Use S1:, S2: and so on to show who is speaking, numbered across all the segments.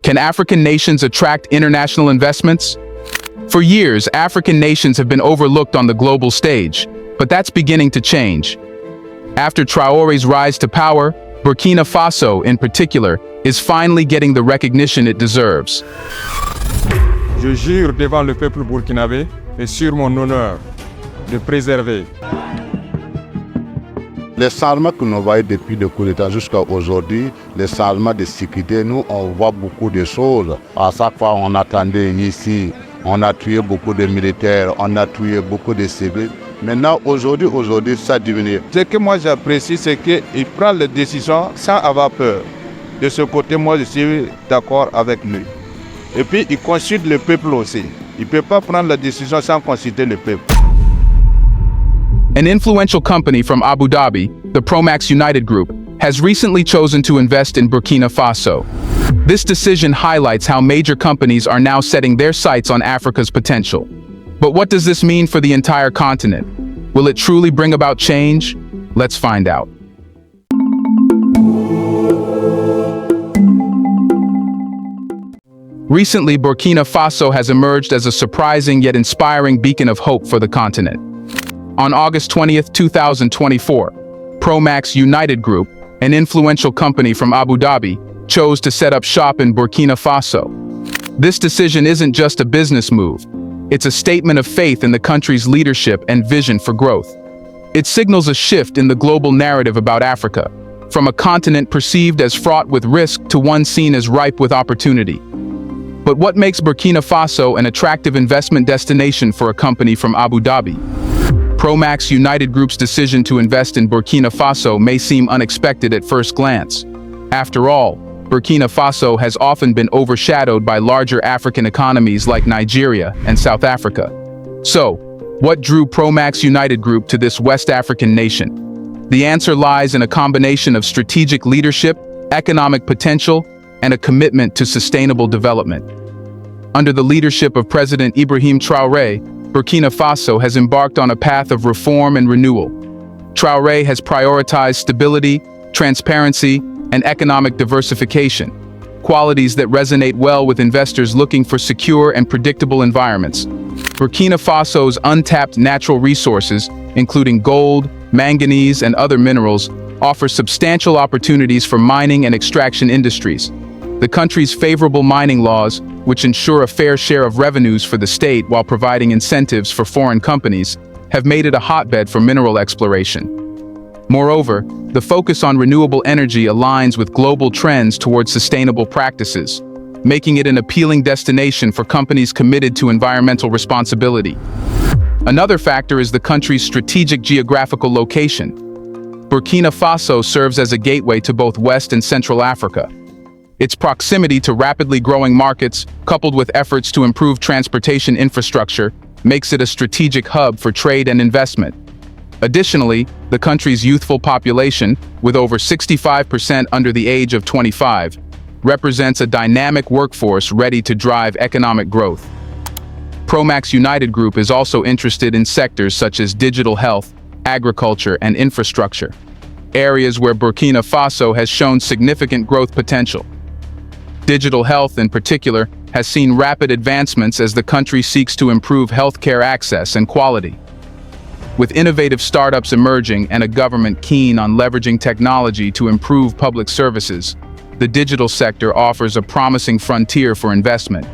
S1: Can African nations attract international investments? For years, African nations have been overlooked on the global stage, but that's beginning to change. After Traore's rise to power, Burkina Faso, in particular, is finally getting the recognition it deserves.
S2: Je jure devant le peuple burkinabé et sur mon honneur de préserver.
S3: Les changements que nous voyons depuis le coup d'État jusqu'à aujourd'hui, les changements de sécurité, nous, on voit beaucoup de choses. À chaque fois, on attendait ici, on a tué beaucoup de militaires, on a tué beaucoup de civils. Maintenant, aujourd'hui, ça diminue.
S2: Ce que moi j'apprécie, c'est qu'il prend les décisions sans avoir peur. De ce côté, moi, je suis d'accord avec lui. Et puis, il consulte le peuple aussi. Il ne peut pas prendre la décision sans consulter le peuple.
S1: An influential company from Abu Dhabi, the Promax United Group, has recently chosen to invest in Burkina Faso. This decision highlights how major companies are now setting their sights on Africa's potential. But what does this mean for the entire continent? Will it truly bring about change? Let's find out. Recently, Burkina Faso has emerged as a surprising yet inspiring beacon of hope for the continent. On August 20th, 2024, Promax United Group, an influential company from Abu Dhabi, chose to set up shop in Burkina Faso. This decision isn't just a business move. It's a statement of faith in the country's leadership and vision for growth. It signals a shift in the global narrative about Africa, from a continent perceived as fraught with risk to one seen as ripe with opportunity. But what makes Burkina Faso an attractive investment destination for a company from Abu Dhabi? Promax United Group's decision to invest in Burkina Faso may seem unexpected at first glance. After all, Burkina Faso has often been overshadowed by larger African economies like Nigeria and South Africa. So, what drew Promax United Group to this West African nation? The answer lies in a combination of strategic leadership, economic potential, and a commitment to sustainable development. Under the leadership of President Ibrahim Traoré, Burkina Faso has embarked on a path of reform and renewal. Traoré has prioritized stability, transparency, and economic diversification, qualities that resonate well with investors looking for secure and predictable environments. Burkina Faso's untapped natural resources, including gold, manganese, and other minerals, offer substantial opportunities for mining and extraction industries. The country's favorable mining laws, which ensure a fair share of revenues for the state while providing incentives for foreign companies, have made it a hotbed for mineral exploration. Moreover, the focus on renewable energy aligns with global trends towards sustainable practices, making it an appealing destination for companies committed to environmental responsibility. Another factor is the country's strategic geographical location. Burkina Faso serves as a gateway to both West and Central Africa. Its proximity to rapidly growing markets, coupled with efforts to improve transportation infrastructure, makes it a strategic hub for trade and investment. Additionally, the country's youthful population, with over 65% under the age of 25, represents a dynamic workforce ready to drive economic growth. Promax United Group is also interested in sectors such as digital health, agriculture, and infrastructure, areas where Burkina Faso has shown significant growth potential. Digital health, in particular, has seen rapid advancements as the country seeks to improve healthcare access and quality. With innovative startups emerging and a government keen on leveraging technology to improve public services, the digital sector offers a promising frontier for investment.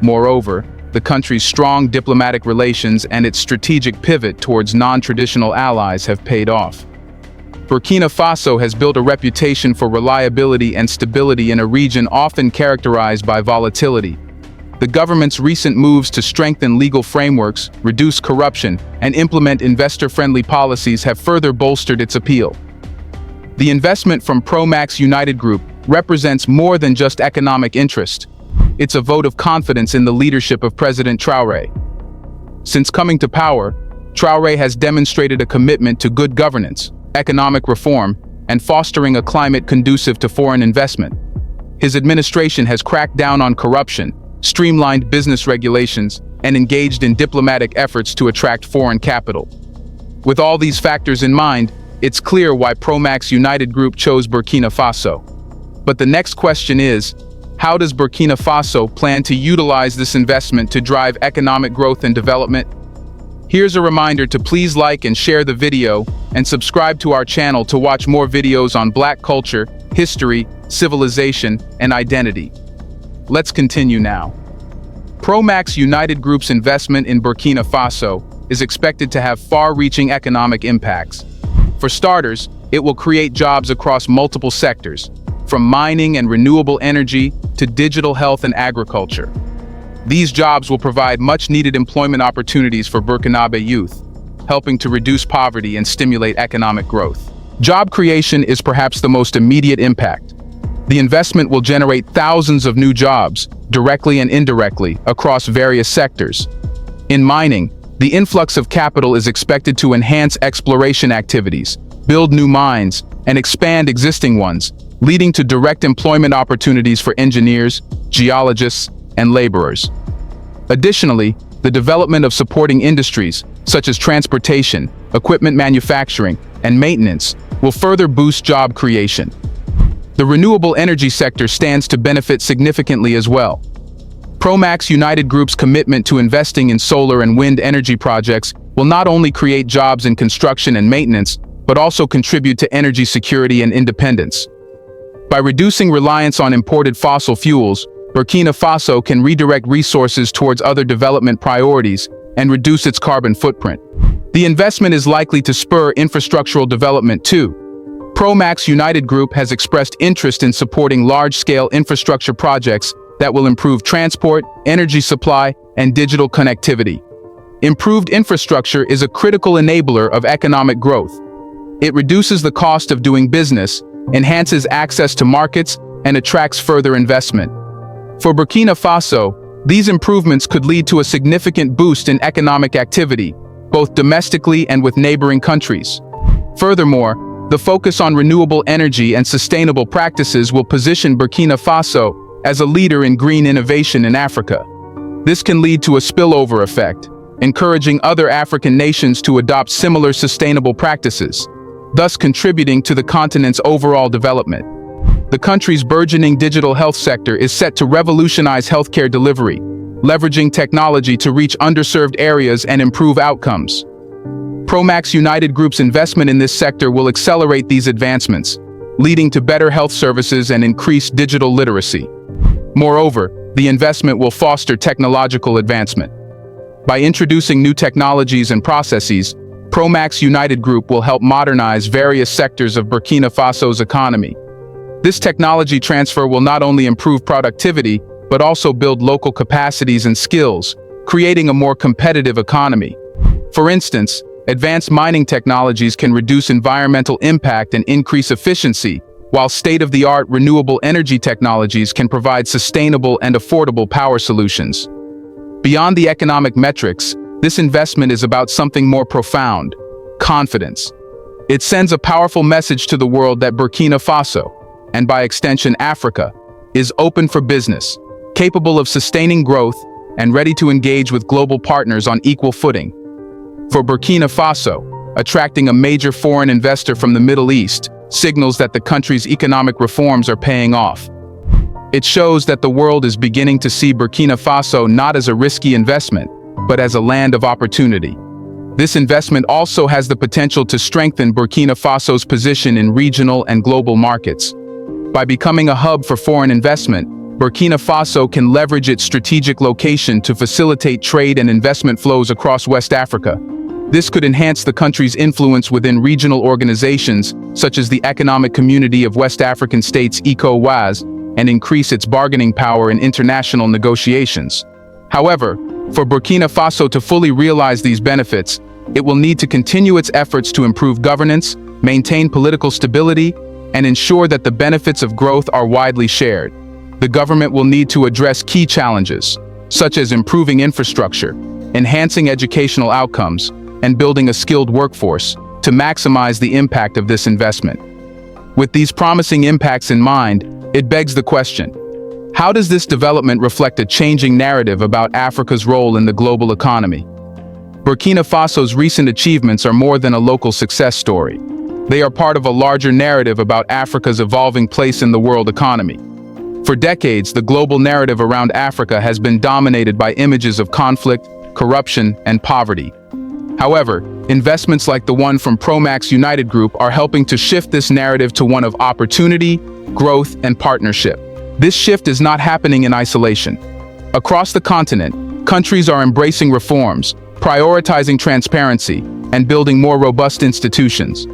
S1: Moreover, the country's strong diplomatic relations and its strategic pivot towards non-traditional allies have paid off. Burkina Faso has built a reputation for reliability and stability in a region often characterized by volatility. The government's recent moves to strengthen legal frameworks, reduce corruption, and implement investor-friendly policies have further bolstered its appeal. The investment from Promax United Group represents more than just economic interest. It's a vote of confidence in the leadership of President Traoré. Since coming to power, Traoré has demonstrated a commitment to good governance, economic reform, and fostering a climate conducive to foreign investment. His administration has cracked down on corruption, streamlined business regulations, and engaged in diplomatic efforts to attract foreign capital. With all these factors in mind, it's clear why Promax United Group chose Burkina Faso. But the next question is, How does Burkina Faso plan to utilize this investment to drive economic growth and development? Here's a reminder to please like and share the video and subscribe to our channel to watch more videos on Black culture, history, civilization, and identity. Let's continue now. Promax United Group's investment in Burkina Faso is expected to have far-reaching economic impacts. For starters, it will create jobs across multiple sectors, from mining and renewable energy to digital health and agriculture. These jobs will provide much-needed employment opportunities for Burkinabe youth, helping to reduce poverty and stimulate economic growth. Job creation is perhaps the most immediate impact. The investment will generate thousands of new jobs, directly and indirectly, across various sectors. In mining, the influx of capital is expected to enhance exploration activities, build new mines, and expand existing ones, leading to direct employment opportunities for engineers, geologists, and laborers. Additionally, the development of supporting industries, such as transportation, equipment manufacturing, and maintenance, will further boost job creation. The renewable energy sector stands to benefit significantly as well. Promax United Group's commitment to investing in solar and wind energy projects will not only create jobs in construction and maintenance, but also contribute to energy security and independence. By reducing reliance on imported fossil fuels, Burkina Faso can redirect resources towards other development priorities and reduce its carbon footprint. The investment is likely to spur infrastructural development too. Promax United Group has expressed interest in supporting large-scale infrastructure projects that will improve transport, energy supply, and digital connectivity. Improved infrastructure is a critical enabler of economic growth. It reduces the cost of doing business, enhances access to markets, and attracts further investment. For Burkina Faso, these improvements could lead to a significant boost in economic activity, both domestically and with neighboring countries. Furthermore, the focus on renewable energy and sustainable practices will position Burkina Faso as a leader in green innovation in Africa. This can lead to a spillover effect, encouraging other African nations to adopt similar sustainable practices, thus contributing to the continent's overall development. The country's burgeoning digital health sector is set to revolutionize healthcare delivery, leveraging technology to reach underserved areas and improve outcomes. Promax United Group's investment in this sector will accelerate these advancements, leading to better health services and increased digital literacy. Moreover, the investment will foster technological advancement. By introducing new technologies and processes, Promax United Group will help modernize various sectors of Burkina Faso's economy. This technology transfer will not only improve productivity, but also build local capacities and skills, creating a more competitive economy. For instance, advanced mining technologies can reduce environmental impact and increase efficiency, while state-of-the-art renewable energy technologies can provide sustainable and affordable power solutions. Beyond the economic metrics, this investment is about something more profound: confidence. It sends a powerful message to the world that Burkina Faso, and by extension Africa, is open for business, capable of sustaining growth, and ready to engage with global partners on equal footing. For Burkina Faso, attracting a major foreign investor from the Middle East signals that the country's economic reforms are paying off. It shows that the world is beginning to see Burkina Faso not as a risky investment, but as a land of opportunity. This investment also has the potential to strengthen Burkina Faso's position in regional and global markets. By becoming a hub for foreign investment, Burkina Faso can leverage its strategic location to facilitate trade and investment flows across West Africa. This could enhance the country's influence within regional organizations, such as the Economic Community of West African States (ECOWAS), and increase its bargaining power in international negotiations. However, for Burkina Faso to fully realize these benefits, it will need to continue its efforts to improve governance, maintain political stability, and ensure that the benefits of growth are widely shared. The government will need to address key challenges, such as improving infrastructure, enhancing educational outcomes, and building a skilled workforce to maximize the impact of this investment. With these promising impacts in mind, it begs the question: how does this development reflect a changing narrative about Africa's role in the global economy? Burkina Faso's recent achievements are more than a local success story. They are part of a larger narrative about Africa's evolving place in the world economy. For decades, the global narrative around Africa has been dominated by images of conflict, corruption, and poverty. However, investments like the one from Promax United Group are helping to shift this narrative to one of opportunity, growth, and partnership. This shift is not happening in isolation. Across the continent, countries are embracing reforms, prioritizing transparency, and building more robust institutions.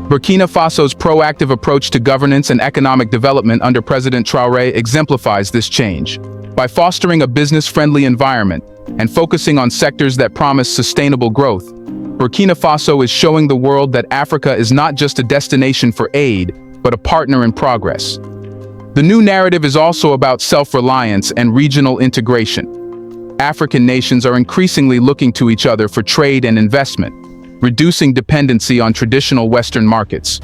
S1: Burkina Faso's proactive approach to governance and economic development under President Traoré exemplifies this change. By fostering a business-friendly environment and focusing on sectors that promise sustainable growth, Burkina Faso is showing the world that Africa is not just a destination for aid, but a partner in progress. The new narrative is also about self-reliance and regional integration. African nations are increasingly looking to each other for trade and investment, reducing dependency on traditional Western markets.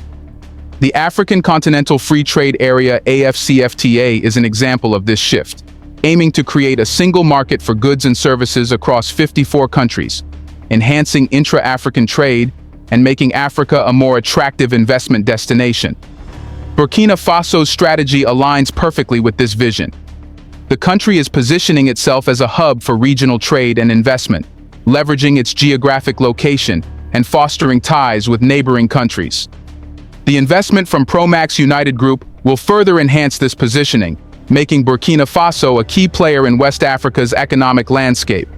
S1: The African Continental Free Trade Area (AFCFTA) is an example of this shift, aiming to create a single market for goods and services across 54 countries, enhancing intra-African trade and making Africa a more attractive investment destination. Burkina Faso's strategy aligns perfectly with this vision. The country is positioning itself as a hub for regional trade and investment, leveraging its geographic location and fostering ties with neighboring countries. The investment from Promax United Group will further enhance this positioning, making Burkina Faso a key player in West Africa's economic landscape.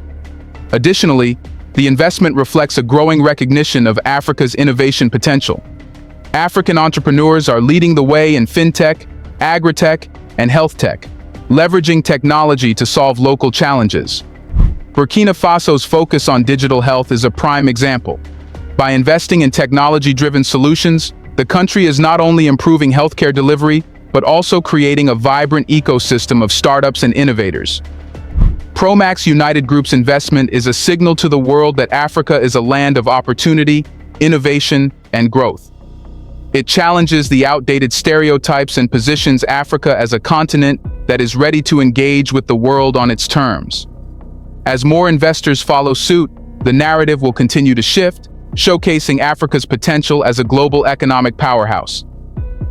S1: Additionally, the investment reflects a growing recognition of Africa's innovation potential. African entrepreneurs are leading the way in fintech, agritech, and health tech, leveraging technology to solve local challenges. Burkina Faso's focus on digital health is a prime example. By investing in technology-driven solutions, the country is not only improving healthcare delivery, but also creating a vibrant ecosystem of startups and innovators. Promax United Group's investment is a signal to the world that Africa is a land of opportunity, innovation, and growth. It challenges the outdated stereotypes and positions Africa as a continent that is ready to engage with the world on its terms. As more investors follow suit, the narrative will continue to shift, showcasing Africa's potential as a global economic powerhouse.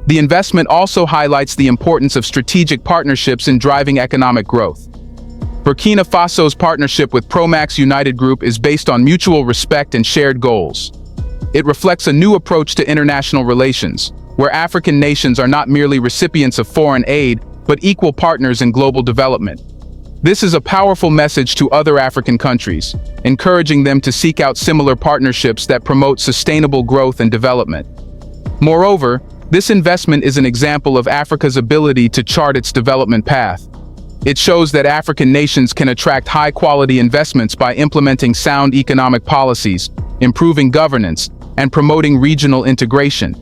S1: The investment also highlights the importance of strategic partnerships in driving economic growth. Burkina Faso's partnership with Promax United Group is based on mutual respect and shared goals. It reflects a new approach to international relations, where African nations are not merely recipients of foreign aid, but equal partners in global development. This is a powerful message to other African countries, encouraging them to seek out similar partnerships that promote sustainable growth and development. Moreover, this investment is an example of Africa's ability to chart its development path. It shows that African nations can attract high-quality investments by implementing sound economic policies, improving governance, and promoting regional integration.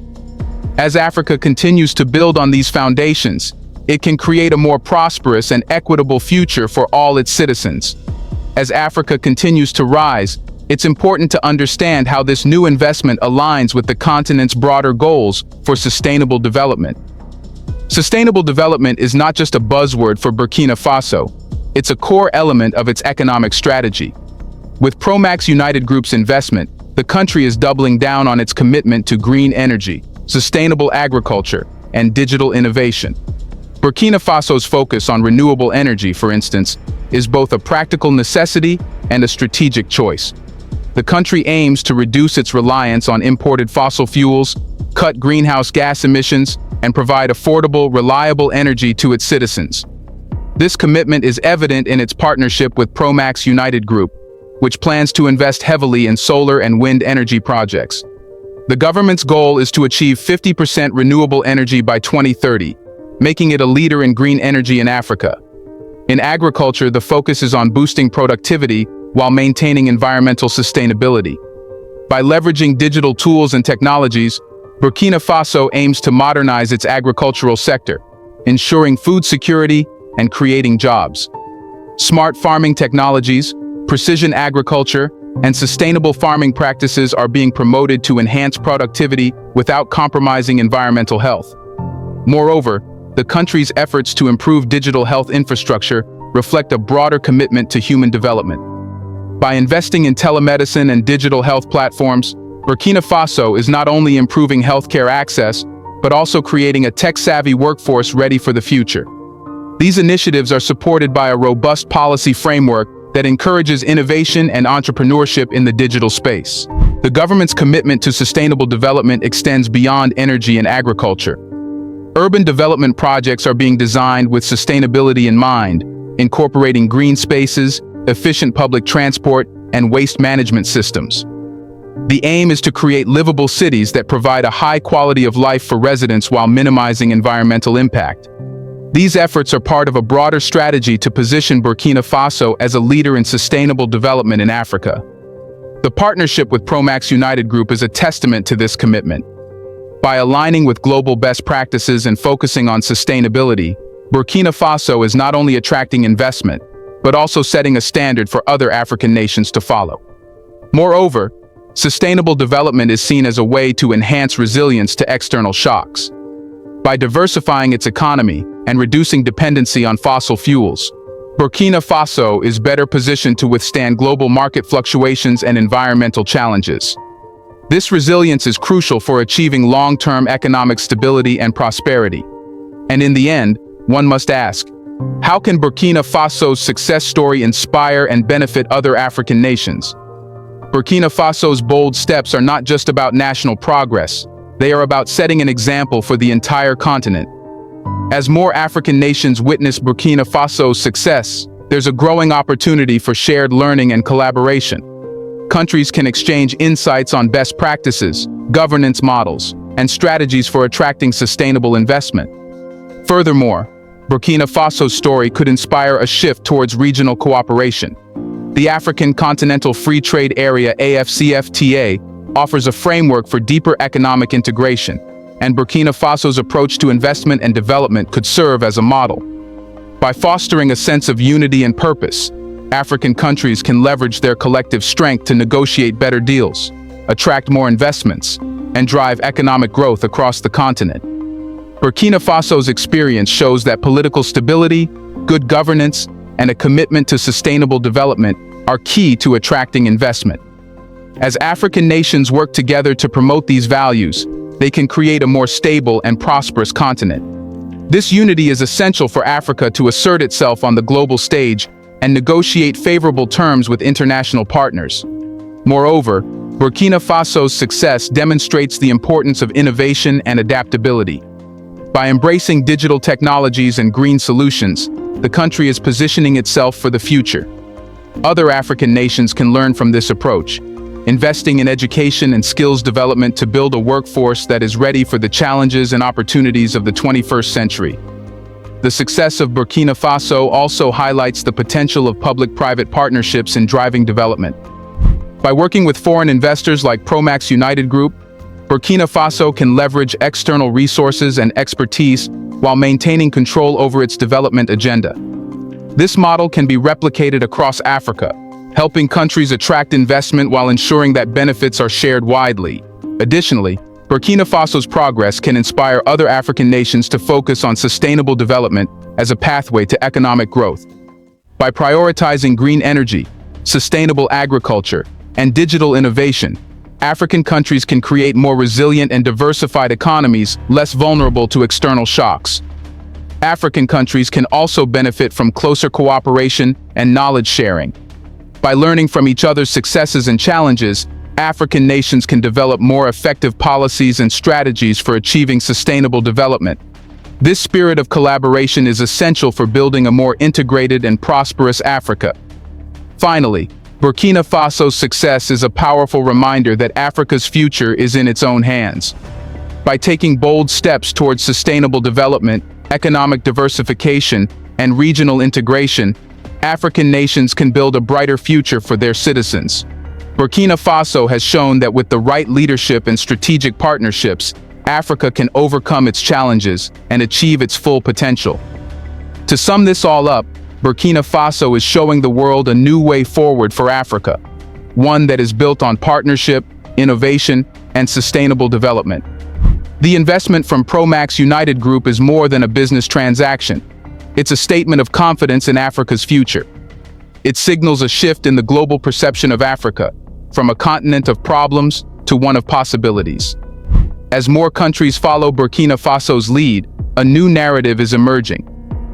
S1: As Africa continues to build on these foundations, it can create a more prosperous and equitable future for all its citizens. As Africa continues to rise, it's important to understand how this new investment aligns with the continent's broader goals for sustainable development. Sustainable development is not just a buzzword for Burkina Faso, it's a core element of its economic strategy. With Promax United Group's investment, the country is doubling down on its commitment to green energy, sustainable agriculture, and digital innovation. Burkina Faso's focus on renewable energy, for instance, is both a practical necessity and a strategic choice. The country aims to reduce its reliance on imported fossil fuels, cut greenhouse gas emissions, and provide affordable, reliable energy to its citizens. This commitment is evident in its partnership with Promax United Group, which plans to invest heavily in solar and wind energy projects. The government's goal is to achieve 50% renewable energy by 2030, making it a leader in green energy in Africa. In agriculture, the focus is on boosting productivity while maintaining environmental sustainability. By leveraging digital tools and technologies, Burkina Faso aims to modernize its agricultural sector, ensuring food security and creating jobs. Smart farming technologies, precision agriculture, and sustainable farming practices are being promoted to enhance productivity without compromising environmental health. Moreover, the country's efforts to improve digital health infrastructure reflect a broader commitment to human development. By investing in telemedicine and digital health platforms, Burkina Faso is not only improving healthcare access, but also creating a tech-savvy workforce ready for the future. These initiatives are supported by a robust policy framework that encourages innovation and entrepreneurship in the digital space. The government's commitment to sustainable development extends beyond energy and agriculture. Urban development projects are being designed with sustainability in mind, incorporating green spaces, efficient public transport, and waste management systems. The aim is to create livable cities that provide a high quality of life for residents while minimizing environmental impact. These efforts are part of a broader strategy to position Burkina Faso as a leader in sustainable development in Africa. The partnership with Promax United Group is a testament to this commitment. By aligning with global best practices and focusing on sustainability, Burkina Faso is not only attracting investment, but also setting a standard for other African nations to follow. Moreover, sustainable development is seen as a way to enhance resilience to external shocks. By diversifying its economy and reducing dependency on fossil fuels, Burkina Faso is better positioned to withstand global market fluctuations and environmental challenges. This resilience is crucial for achieving long-term economic stability and prosperity. And in the end, one must ask, how can Burkina Faso's success story inspire and benefit other African nations? Burkina Faso's bold steps are not just about national progress, they are about setting an example for the entire continent. As more African nations witness Burkina Faso's success, there's a growing opportunity for shared learning and collaboration. Countries can exchange insights on best practices, governance models, and strategies for attracting sustainable investment. Furthermore, Burkina Faso's story could inspire a shift towards regional cooperation. The African Continental Free Trade Area (AFCFTA) offers a framework for deeper economic integration, and Burkina Faso's approach to investment and development could serve as a model. By fostering a sense of unity and purpose, African countries can leverage their collective strength to negotiate better deals, attract more investments, and drive economic growth across the continent. Burkina Faso's experience shows that political stability, good governance, and a commitment to sustainable development are key to attracting investment. As African nations work together to promote these values, they can create a more stable and prosperous continent. This unity is essential for Africa to assert itself on the global stage and negotiate favorable terms with international partners. Moreover, Burkina Faso's success demonstrates the importance of innovation and adaptability. By embracing digital technologies and green solutions, the country is positioning itself for the future. Other African nations can learn from this approach, investing in education and skills development to build a workforce that is ready for the challenges and opportunities of the 21st century. The success of Burkina Faso also highlights the potential of public-private partnerships in driving development. By working with foreign investors like Promax United Group, Burkina Faso can leverage external resources and expertise while maintaining control over its development agenda. This model can be replicated across Africa, helping countries attract investment while ensuring that benefits are shared widely. Additionally, Burkina Faso's progress can inspire other African nations to focus on sustainable development as a pathway to economic growth. By prioritizing green energy, sustainable agriculture, and digital innovation, African countries can create more resilient and diversified economies less vulnerable to external shocks. African countries can also benefit from closer cooperation and knowledge sharing. By learning from each other's successes and challenges, African nations can develop more effective policies and strategies for achieving sustainable development. This spirit of collaboration is essential for building a more integrated and prosperous Africa. Finally, Burkina Faso's success is a powerful reminder that Africa's future is in its own hands. By taking bold steps towards sustainable development, economic diversification, and regional integration, African nations can build a brighter future for their citizens. Burkina Faso has shown that with the right leadership and strategic partnerships, Africa can overcome its challenges and achieve its full potential. To sum this all up, Burkina Faso is showing the world a new way forward for Africa, one that is built on partnership, innovation, and sustainable development. The investment from Promax United Group is more than a business transaction. It's a statement of confidence in Africa's future. It signals a shift in the global perception of Africa, from a continent of problems to one of possibilities. As more countries follow Burkina Faso's lead, a new narrative is emerging.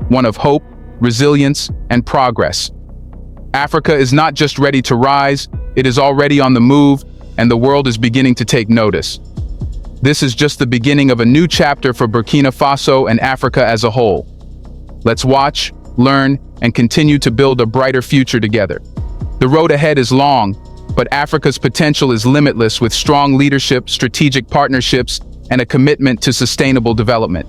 S1: one of hope, resilience, and progress. Africa is not just ready to rise, it is already on the move, and the world is beginning to take notice. This is just the beginning of a new chapter for Burkina Faso and Africa as a whole. Let's watch, learn, and continue to build a brighter future together. The road ahead is long, but Africa's potential is limitless with strong leadership, strategic partnerships, and a commitment to sustainable development.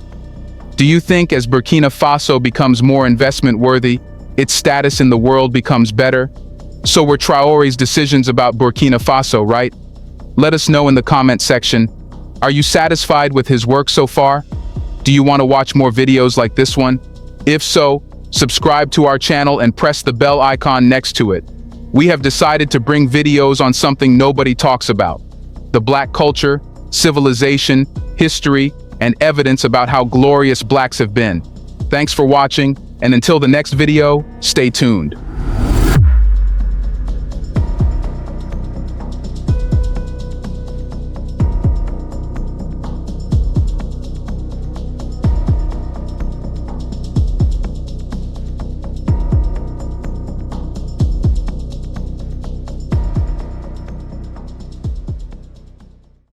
S1: Do you think as Burkina Faso becomes more investment-worthy, its status in the world becomes better? So were Traore's decisions about Burkina Faso, right? Let us know in the comment section. Are you satisfied with his work so far? Do you want to watch more videos like this one? If so, subscribe to our channel and press the bell icon next to it. We have decided to bring videos on something nobody talks about: the Black culture, civilization, history, and evidence about how glorious Blacks have been. Thanks for watching, and until the next video, stay tuned.